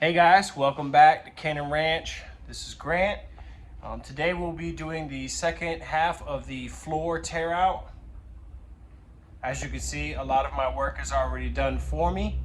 Hey guys, welcome back to Cannan Ranch. This is Grant. Today we'll be doing the second half of the floor tear out. As you can see, a lot of my work is already done for me.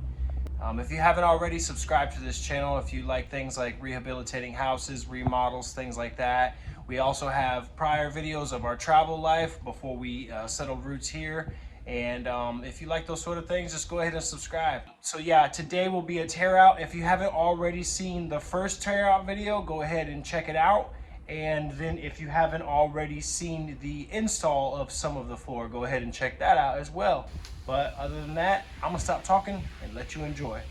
If you haven't already, subscribe to this channel if you like things like rehabilitating houses, remodels, things like that. We also have prior videos of our travel life before we settled roots here. And if you like those sort of things, just go ahead and subscribe. So yeah, today will be a tear out. If you haven't already seen the first tear out video, go ahead and check it out. And then if you haven't already seen the install of some of the floor, go ahead and check that out as well. But other than that, I'm gonna stop talking and let you enjoy.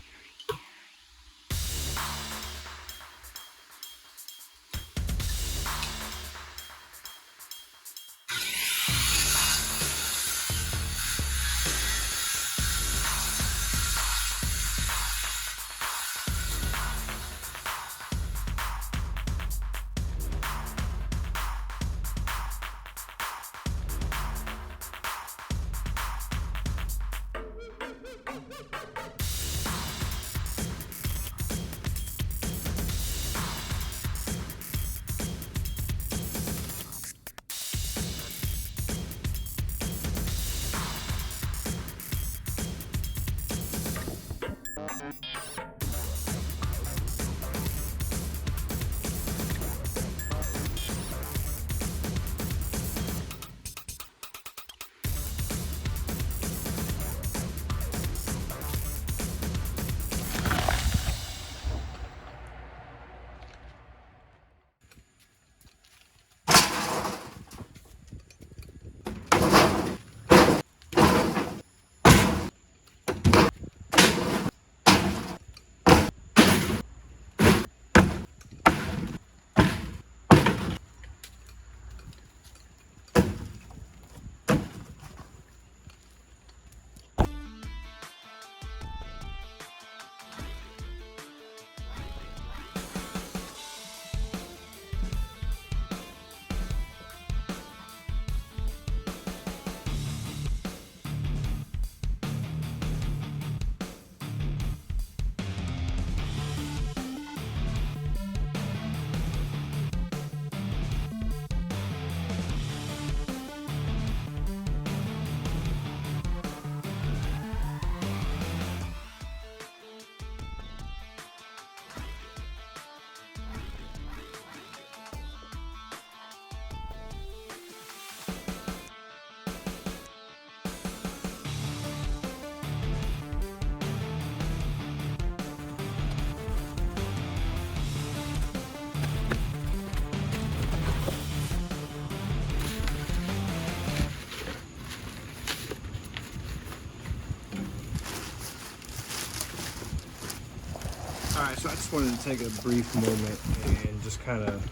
Alright, so I just wanted to take a brief moment and just kind of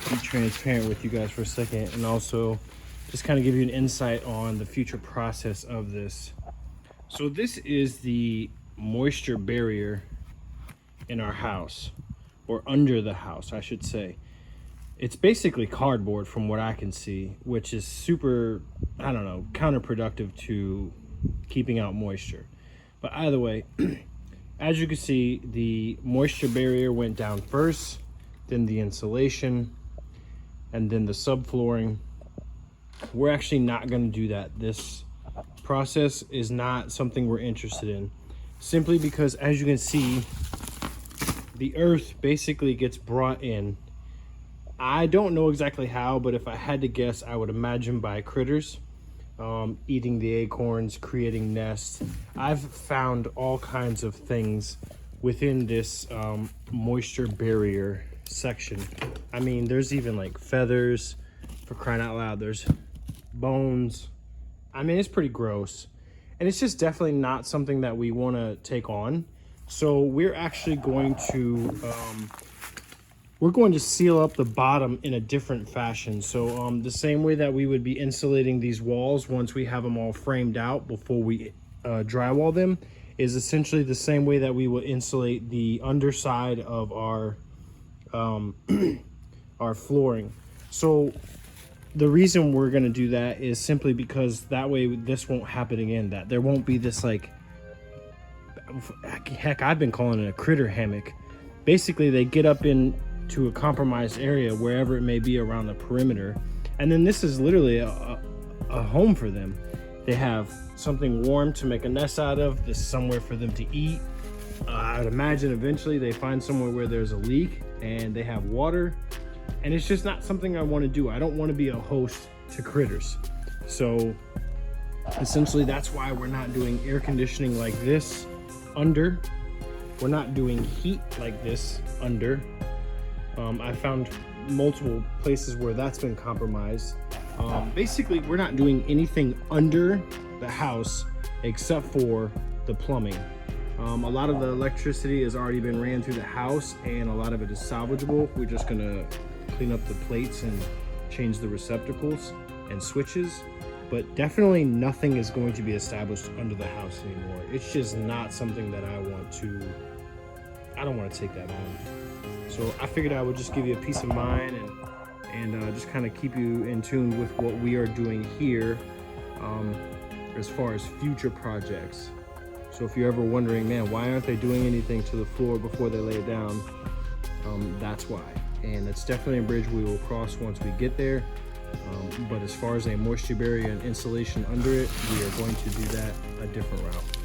be transparent with you guys for a second, and also just kind of give you an insight on the future process of this. So this is the moisture barrier in our house, or under the house, I should say. It's basically cardboard from what I can see, which is super, I don't know, counterproductive to keeping out moisture. But either way, as you can see, the moisture barrier went down first, then the insulation, and then the subflooring. We're actually not going to do that. This process is not something we're interested in, simply because, as you can see, the earth basically gets brought in. I don't know exactly how, but if I had to guess, I would imagine by critters. Eating the acorns, creating nests. I've found all kinds of things within this moisture barrier section. I mean, there's even like feathers, for crying out loud. There's bones. I mean, it's pretty gross. And it's just definitely not something that we want to take on. So we're actually going to seal up the bottom in a different fashion. So the same way that we would be insulating these walls once we have them all framed out before we drywall them is essentially the same way that we will insulate the underside of our our flooring. So the reason we're going to do that is simply because that way this won't happen again, that there won't be this like heck, I've been calling it a critter hammock. Basically, they get up into a compromised area, wherever it may be around the perimeter. And then this is literally a home for them. They have something warm to make a nest out of. There's somewhere for them to eat. I'd imagine eventually they find somewhere where there's a leak and they have water. And it's just not something I want to do. I don't want to be a host to critters. So essentially that's why we're not doing air conditioning like this under. We're not doing heat like this under. I found multiple places where that's been compromised. Basically, we're not doing anything under the house except for the plumbing. A lot of the electricity has already been ran through the house and a lot of it is salvageable. We're just gonna clean up the plates and change the receptacles and switches, but definitely nothing is going to be established under the house anymore. It's just not something that I don't want to take that on. So I figured I would just give you a peace of mind and just kind of keep you in tune with what we are doing here as far as future projects. So if you're ever wondering, man, why aren't they doing anything to the floor before they lay it down? That's why. And it's definitely a bridge we will cross once we get there. But as far as a moisture barrier and insulation under it, we are going to do that a different route.